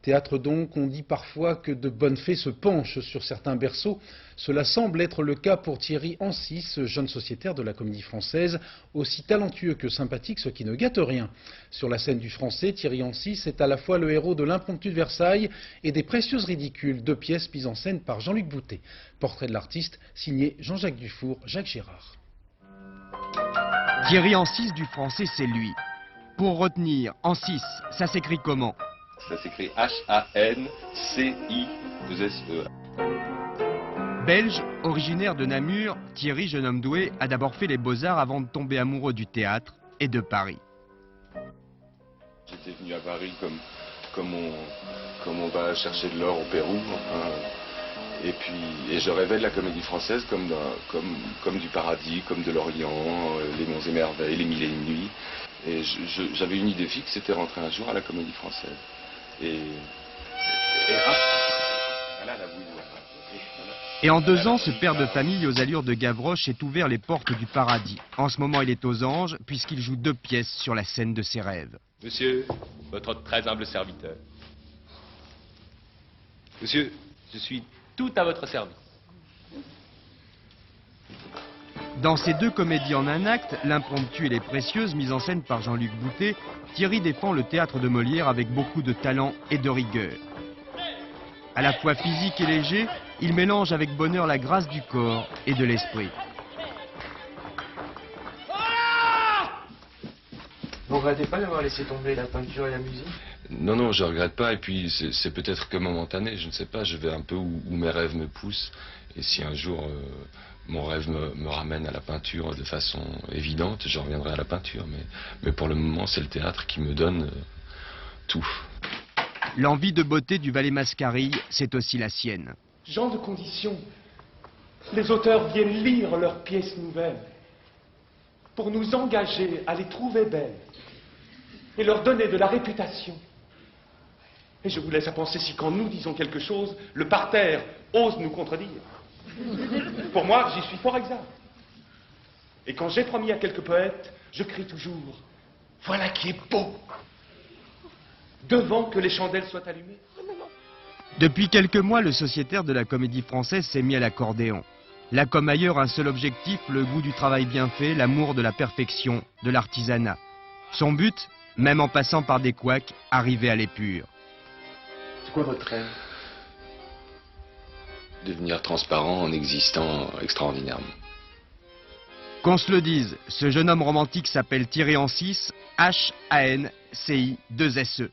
Théâtre donc, on dit parfois que de bonnes fées se penchent sur certains berceaux. Cela semble être le cas pour Thierry Ansys, jeune sociétaire de la Comédie Française, aussi talentueux que sympathique, ce qui ne gâte rien. Sur la scène du Français, Thierry Ansys est à la fois le héros de l'Impromptu de Versailles et des Précieuses Ridicules, deux pièces mises en scène par Jean-Luc Boutet. Portrait de l'artiste, signé Jean-Jacques Dufour, Jacques Gérard. Thierry Ansys du Français, c'est lui. Pour retenir, Ansys, ça s'écrit comment? Ça s'écrit H-A-N-C-I-2-S-E. Belge, originaire de Namur, Thierry, jeune homme doué, a d'abord fait les beaux-arts avant de tomber amoureux du théâtre et de Paris. J'étais venu à Paris comme on va chercher de l'or au Pérou. Hein. Et je rêvais de la Comédie Française comme du paradis, comme de l'Orient, les monts et merveilles, les mille et une nuits. Et j'avais une idée fixe, c'était rentrer un jour à la Comédie Française. Et en 2 ans, ce père de famille aux allures de Gavroche s'est ouvert les portes du paradis. En ce moment, il est aux anges, puisqu'il joue 2 pièces sur la scène de ses rêves. Monsieur, votre très humble serviteur. Monsieur, je suis tout à votre service. Dans ces 2 comédies en un acte, l'Impromptu et les Précieuses, mises en scène par Jean-Luc Boutet, Thierry défend le théâtre de Molière avec beaucoup de talent et de rigueur. À la fois physique et léger, il mélange avec bonheur la grâce du corps et de l'esprit. Vous regrettez pas d'avoir laissé tomber la peinture et la musique? Non, non, je regrette pas. Et puis c'est peut-être que momentané, je ne sais pas. Je vais un peu où mes rêves me poussent. Et si un jour mon rêve me ramène à la peinture de façon évidente, je reviendrai à la peinture. Mais pour le moment, c'est le théâtre qui me donne tout. L'envie de beauté du valet Mascarille, c'est aussi la sienne. Gens de condition, les auteurs viennent lire leurs pièces nouvelles pour nous engager à les trouver belles et leur donner de la réputation. Et je vous laisse à penser si quand nous disons quelque chose, le parterre ose nous contredire. Pour moi, j'y suis fort exact. Et quand j'ai promis à quelques poètes, je crie toujours « Voilà qui est beau !» devant que les chandelles soient allumées. Depuis quelques mois, le sociétaire de la Comédie Française s'est mis à l'accordéon. Là comme ailleurs, un seul objectif, le goût du travail bien fait, l'amour de la perfection, de l'artisanat. Son but, même en passant par des couacs, arriver à l'épure. C'est quoi votre rêve? Devenir transparent en existant extraordinairement. Qu'on se le dise, ce jeune homme romantique s'appelle Thierry Ansys, H-A-N-C-I-2-S-E.